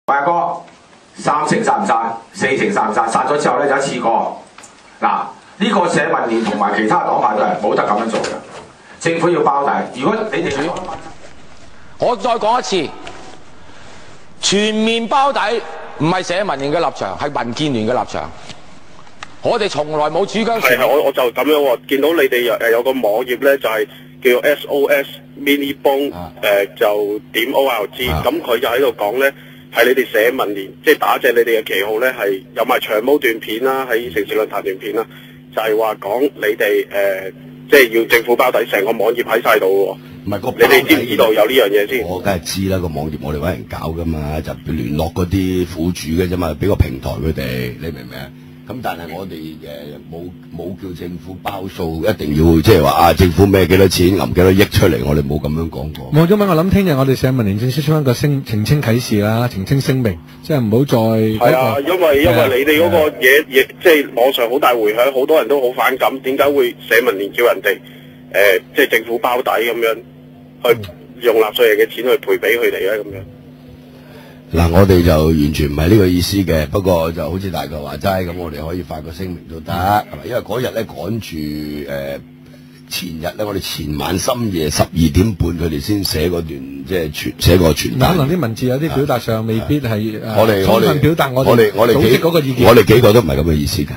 阿哥3成殺唔殺，4成殺唔殺？殺咗之後咧就一次過。嗱，呢個社民連同埋其他黨派都係冇得咁樣做嘅。政府要包底。如果你哋我再講一次，全面包底唔係社民連嘅立場，係民建聯嘅立場。我哋從來冇主張全面。我就咁樣喎，見到你哋有個網頁咧，就係叫 SOS Mini Bone 就點 ORG， 咁佢就喺度講咧，係你哋社民連即係打正你哋嘅旗號咧，係有埋長毛段片啦，喺城市論壇段片啦，就係話講你哋即係要政府包底，成個網頁喺晒度喎。唔係你哋知唔知道有呢樣嘢先？我梗係知啦，個網頁我哋揾人搞噶嘛，就聯絡嗰啲苦主嘅啫嘛，俾個平台佢哋，你明唔明啊？咁但係我哋冇叫政府包數，一定要即係話啊，政府孭幾多錢，揞幾多億出嚟，我哋冇咁樣講過。冇咗咩？我諗聽日我哋社民連正式出翻個澄清啟事啦，澄清聲明，即係唔好再係啊，因為你哋嗰個嘢亦即係網上好大迴響，好多人都好反感，點解會社民連叫人哋即係政府包底咁樣去用納稅人嘅錢去賠俾佢哋咧咁樣？嗱，我哋就完全唔係呢個意思嘅，不過就好似大概話齋咁，我哋可以發個聲明都得，係咪？因為嗰日咧趕住前日咧，我哋前晚深夜12點半，佢哋先寫嗰段即係寫個傳單。可能啲文字有啲表達上未必係我哋充分表達我哋組織嗰個意見。我哋幾個都唔係咁嘅意思㗎。